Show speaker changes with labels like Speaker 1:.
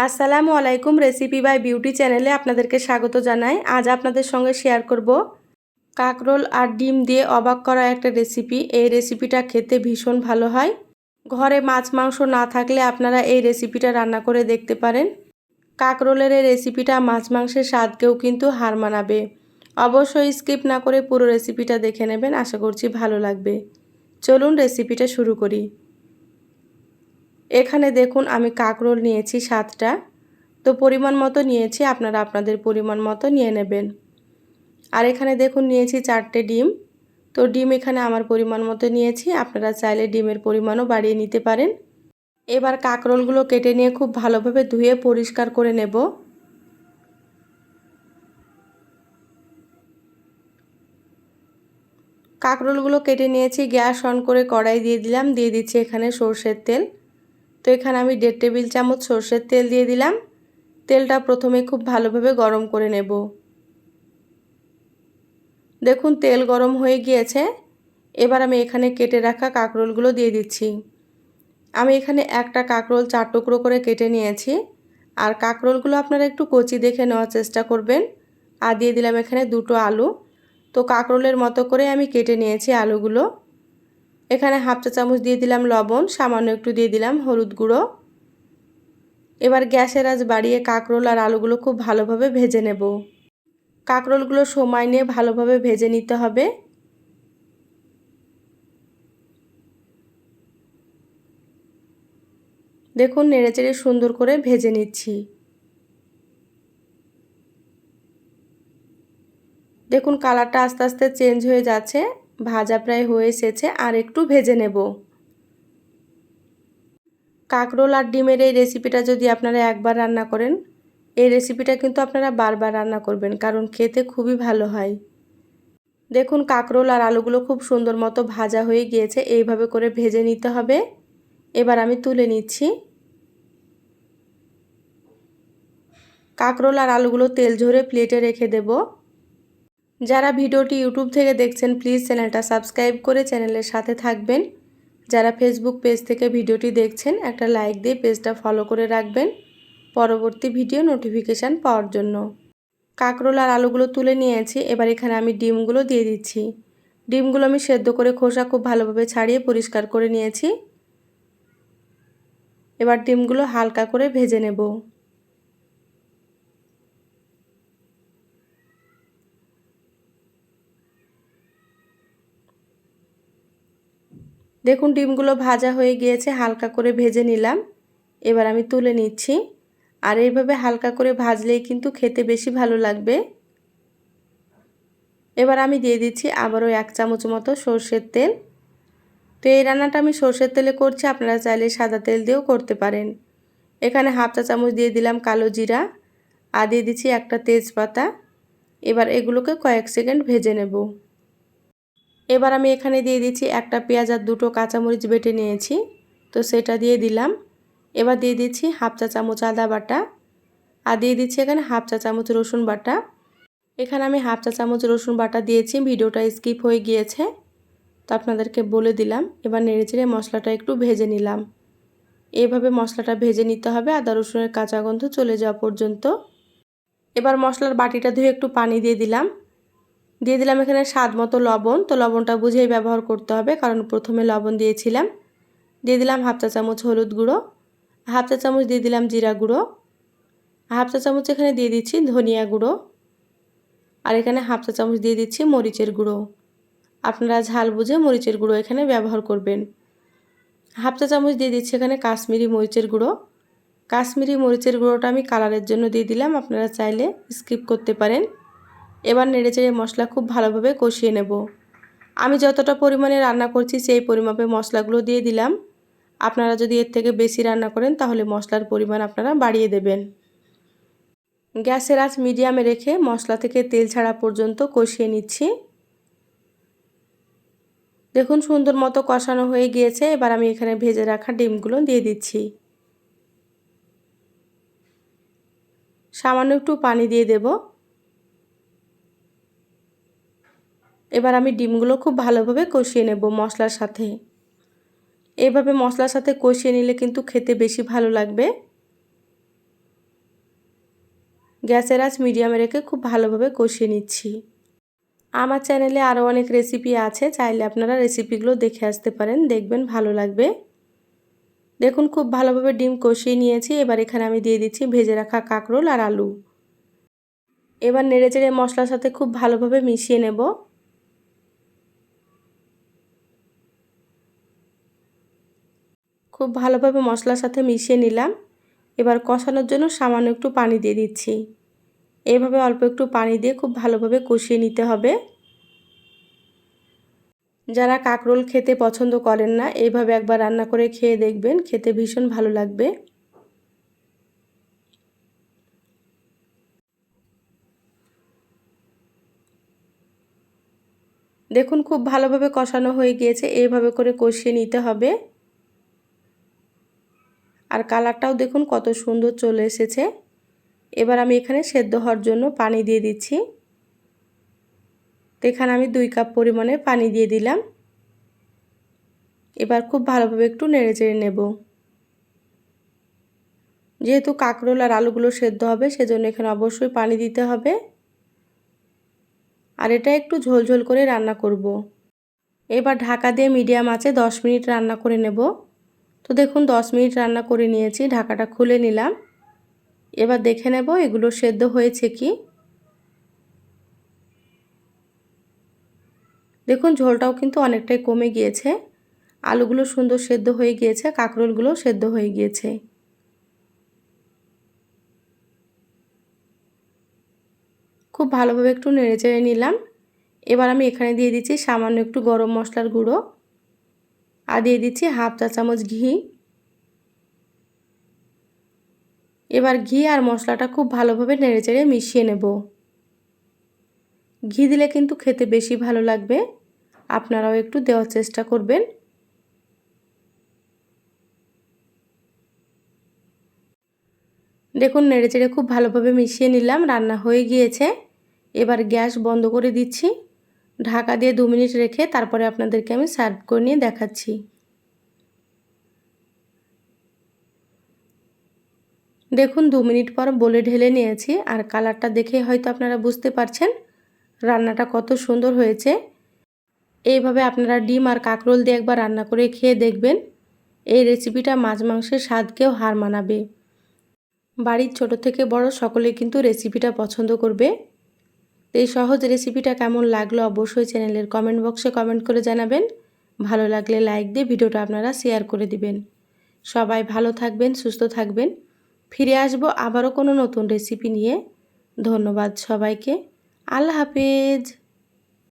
Speaker 1: আসসালামু আলাইকুম। Recipe by beauty চ্যানেলে আপনাদেরকে স্বাগত জানাই। আজ আপনাদের সঙ্গে শেয়ার করব কাঁকরোল আর ডিম দিয়ে অবাক করা একটা রেসিপি। এই রেসিপিটা খেতে ভীষণ ভালো হয়। ঘরে মাছ মাংস না থাকলে আপনারা এই রেসিপিটা রান্না করে দেখতে পারেন। কাঁকরোলের এই রেসিপিটা মাছ মাংসের স্বাদকেও কিন্তু হার মানাবে। অবশ্যই স্কিপ না করে পুরো রেসিপিটা দেখে নেবেন, আশা করছি ভালো লাগবে। চলুন রেসিপিটা শুরু করি। এখানে দেখুন আমি কাঁকরোল নিয়েছি 7টা। তো পরিমাণ মতো নিয়েছি, আপনারা আপনাদের পরিমাণ মতো নিয়ে নেবেন। আর এখানে দেখুন নিয়েছি 4টে ডিম। তো ডিম এখানে আমার পরিমাণ মতো নিয়েছি, আপনারা চাইলে ডিমের পরিমাণও বাড়িয়ে নিতে পারেন। এবার কাঁকরোলগুলো কেটে নিয়ে খুব ভালোভাবে ধুয়ে পরিষ্কার করে নেব। কাঁকরোলগুলো কেটে নিয়েছি, গ্যাস অন করে কড়াই দিয়ে দিলাম, দিয়ে দিচ্ছি এখানে সরষের তেল। তো এখানে আমি 1.5 টেবিল চামচ সরষের তেল দিয়ে দিলাম। তেলটা প্রথমে খুব ভালোভাবে গরম করে নেব। দেখুন তেল গরম হয়ে গিয়েছে। এবার আমি এখানে কেটে রাখা কাঁকরোলগুলো দিয়ে দিচ্ছি। আমি এখানে একটা কাঁকরোল 4 টুকরো করে কেটে নিয়েছি। আর কাঁকরোলগুলো আপনারা একটু কচি দেখে নেওয়ার চেষ্টা করবেন। আর দিয়ে দিলাম এখানে 2টো আলু। তো কাঁকরোলের মতো করে আমি কেটে নিয়েছি আলুগুলো। এখানে হাফ চা চামচ দিয়ে দিলাম লবণ, সামান্য একটু দিয়ে দিলাম হলুদ গুঁড়ো। এবার গ্যাসের আঁচ বাড়িয়ে কাঁকরোল আর আলুগুলো খুব ভালোভাবে ভেজে নেব। কাঁকরোলগুলো সময় নিয়ে ভালোভাবে ভেজে নিতে হবে। দেখুন নেড়েচেড়ে সুন্দর করে ভেজে নিচ্ছি। দেখুন কালারটা আস্তে আস্তে চেঞ্জ হয়ে যাচ্ছে, ভাজা প্রায় হয়ে এসেছে, আর একটু ভেজে নেব। কাঁকরোল আর ডিমের এই রেসিপিটা যদি আপনারা একবার রান্না করেন, এই রেসিপিটা কিন্তু আপনারা বারবার রান্না করবেন, কারণ খেতে খুবই ভালো হয়। দেখুন কাঁকরোল আর আলুগুলো খুব সুন্দর মতো ভাজা হয়ে গিয়েছে, এইভাবে করে ভেজে নিতে হবে। এবার আমি তুলে নিচ্ছি। কাঁকরোল আর আলুগুলো তেল ঝরে প্লেটে রেখে দেব। যারা ভিডিওটি ইউটিউব থেকে দেখছেন প্লিজ চ্যানেলটা সাবস্ক্রাইব করে চ্যানেলের সাথে থাকবেন। যারা ফেসবুক পেজ থেকে ভিডিওটি দেখছেন একটা লাইক দিয়ে পেজটা ফলো করে রাখবেন পরবর্তী ভিডিও নোটিফিকেশান পাওয়ার জন্য। কাঁকরোল আর আলুগুলো তুলে নিয়েছি। এবার এখানে আমি ডিমগুলো দিয়ে দিচ্ছি। ডিমগুলো আমি সেদ্ধ করে খোসা খুব ভালোভাবে ছাড়িয়ে পরিষ্কার করে নিয়েছি। এবার ডিমগুলো হালকা করে ভেজে নেব। দেখুন ডিমগুলো ভাজা হয়ে গিয়েছে, হালকা করে ভেজে নিলাম। এবার আমি তুলে নিচ্ছি। আর এইভাবে হালকা করে ভাজলেই কিন্তু খেতে বেশি ভালো লাগবে। এবার আমি দিয়ে দিচ্ছি আবারও 1 চামচ মতো সরষের তেল। তো এই রান্নাটা আমি সরষের তেলে করছি, আপনারা চাইলে সাদা তেল দিয়েও করতে পারেন। এখানে হাফ চা চামচ দিয়ে দিলাম কালো জিরা, আর দিয়ে দিচ্ছি একটা তেজপাতা। এবার এগুলোকে কয়েক সেকেন্ড ভেজে নেব। এবার আমি এখানে দিয়ে দিচ্ছি একটা পেঁয়াজ আর 2টো কাঁচামরিচ বেটে নিয়েছি, তো সেটা দিয়ে দিলাম। এবার দিয়ে দিচ্ছি হাফ চা চামচ আদা বাটা, আর দিয়ে দিচ্ছি এখানে হাফ চা চামচ রসুন বাটা। এখানে আমি হাফ চা চামচ রসুন বাটা দিয়েছি, ভিডিওটা স্কিপ হয়ে গিয়েছে, তো আপনাদেরকে বলে দিলাম। এবার নেড়েচেড়ে মশলাটা একটু ভেজে নিলাম। এইভাবে মশলাটা ভেজে নিতে হবে আদা রসুনের কাঁচা গন্ধ চলে যাওয়া পর্যন্ত। এবার মশলার বাটিটা ধুয়ে একটু পানি দিয়ে দিলাম। দিয়ে দিলাম এখানে স্বাদ মতো লবণ। তো লবণটা বুঝেই ব্যবহার করতে হবে, কারণ প্রথমে লবণ দিয়েছিলাম। দিয়ে দিলাম হাফ চা চামচ হলুদ গুঁড়ো, হাফ চা চামচ দিয়ে দিলাম জিরা গুঁড়ো, হাফ চা চামচ এখানে দিয়ে দিচ্ছি ধনিয়া গুঁড়ো, আর এখানে হাফ চা চামচ দিয়ে দিচ্ছি মরিচের গুঁড়ো। আপনারা ঝাল বুঝে মরিচের গুঁড়ো এখানে ব্যবহার করবেন। হাফ চা চামচ দিয়ে দিচ্ছি এখানে কাশ্মীরি মরিচের গুঁড়ো। কাশ্মীরি মরিচের গুঁড়োটা আমি কালারের জন্য দিয়ে দিলাম, আপনারা চাইলে স্কিপ করতে পারেন। এবার নেড়েচেড়ে মশলা খুব ভালোভাবে কষিয়ে নেব। আমি যতটা পরিমাণে রান্না করছি সেই পরিমাপে মশলাগুলো দিয়ে দিলাম। আপনারা যদি এর থেকে বেশি রান্না করেন তাহলে মশলার পরিমাণ আপনারা বাড়িয়ে দেবেন। গ্যাসের আঁচ মিডিয়ামে রেখে মশলা থেকে তেল ছাড়া পর্যন্ত কষিয়ে নিচ্ছি। দেখুন সুন্দর মতো কষানো হয়ে গিয়েছে। এবার আমি এখানে ভেজে রাখা ডিমগুলো দিয়ে দিচ্ছি। সামান্য একটু পানি দিয়ে দেব। এবার আমি ডিমগুলো খুব ভালোভাবে কষিয়ে নেব মশলার সাথে। এইভাবে মশলার সাথে কষিয়ে নিলে কিন্তু খেতে বেশি ভালো লাগবে। গ্যাসের আঁচ মিডিয়ামে রেখে খুব ভালোভাবে কষিয়ে নিচ্ছি। আমার চ্যানেলে আরও অনেক রেসিপি আছে, চাইলে আপনারা রেসিপিগুলো দেখে আসতে পারেন, দেখবেন ভালো লাগবে। দেখুন খুব ভালোভাবে ডিম কষিয়ে নিয়েছি। এবার এখানে আমি দিয়ে দিচ্ছি ভেজে রাখা কাঁকরোল আর আলু। এবার নেড়েচেড়ে মশলার সাথে খুব ভালোভাবে মিশিয়ে নেব। খুব ভালোভাবে মশলার সাথে মিশিয়ে নিলাম। এবার কষানোর জন্য সামান্য একটু পানি দিয়ে দিচ্ছি। এইভাবে অল্প একটু পানি দিয়ে খুব ভালোভাবে কষিয়ে নিতে হবে। যারা কাঁকরোল খেতে পছন্দ করেন না, এইভাবে একবার রান্না করে খেয়ে দেখবেন, খেতে ভীষণ ভালো লাগবে। দেখুন খুব ভালোভাবে কষানো হয়ে গিয়েছে, এইভাবে করে কষিয়ে নিতে হবে। আর কালারটাও দেখুন কত সুন্দর চলে এসেছে। এবার আমি এখানে সেদ্ধ হওয়ার জন্য পানি দিয়ে দিচ্ছি। তো এখানে আমি 2 কাপ পরিমাণে পানি দিয়ে দিলাম। এবার খুব ভালোভাবে একটু নেড়েচেড়ে নেব। যেহেতু কাঁকরোল আর আলুগুলো সেদ্ধ হবে, সেজন্য এখানে অবশ্যই পানি দিতে হবে। আর এটা একটু ঝোল করে রান্না করব। এবার ঢাকা দিয়ে মিডিয়াম আঁচে 10 মিনিট রান্না করে নেব। তো দেখুন 10 মিনিট রান্না করে নিয়েছি, ঢাকাটা খুলে নিলাম। এবার দেখে নেব এগুলো সেদ্ধ হয়েছে কি। দেখুন ঝোলটাও কিন্তু অনেকটাই কমে গিয়েছে। আলুগুলো সুন্দর সেদ্ধ হয়ে গিয়েছে, কাঁকরোলগুলো সেদ্ধ হয়ে গিয়েছে। খুব ভালোভাবে একটু নেড়েচেড়ে নিলাম। এবার আমি এখানে দিয়ে দিচ্ছি সামান্য একটু গরম মশলার গুঁড়ো আর দিয়ে দিচ্ছি হাফ চা চামচ ঘি। এবার ঘি আর মশলাটা খুব ভালোভাবে নেড়েচেড়ে মিশিয়ে নেব। ঘি দিলে কিন্তু খেতে বেশি ভালো লাগবে, আপনারাও একটু দেওয়ার চেষ্টা করবেন। দেখুন নেড়েচেড়ে খুব ভালোভাবে মিশিয়ে নিলাম, রান্না হয়ে গিয়েছে। এবার গ্যাস বন্ধ করে দিচ্ছি। ঢাকা দিয়ে 2 মিনিট রেখে তারপরে আপনাদেরকে আমি সার্ভ করে নিয়ে দেখাচ্ছি। দেখুন 2 মিনিট পর বলে ঢেলে নিয়েছি, আর কালারটা দেখে হয়তো আপনারা বুঝতে পারছেন রান্নাটা কত সুন্দর হয়েছে। এইভাবে আপনারা ডিম আর কাঁকরোল দিয়ে একবার রান্না করে খেয়ে দেখবেন। এই রেসিপিটা মাছ মাংসের স্বাদকেও হার মানাবে। বাড়ির ছোট থেকে বড় সকলেই কিন্তু রেসিপিটা পছন্দ করবে। এই সহজ রেসিপিটা কেমন লাগলো অবশ্যই চ্যানেলের কমেন্ট বক্সে কমেন্ট করে জানাবেন। ভালো লাগলে লাইক দিয়ে ভিডিওটা আপনারা শেয়ার করে দিবেন। সবাই ভালো থাকবেন, সুস্থ থাকবেন। ফিরে আসবো আবারও কোনো নতুন রেসিপি নিয়ে। ধন্যবাদ সবাইকে। আল্লাহ হাফেজ।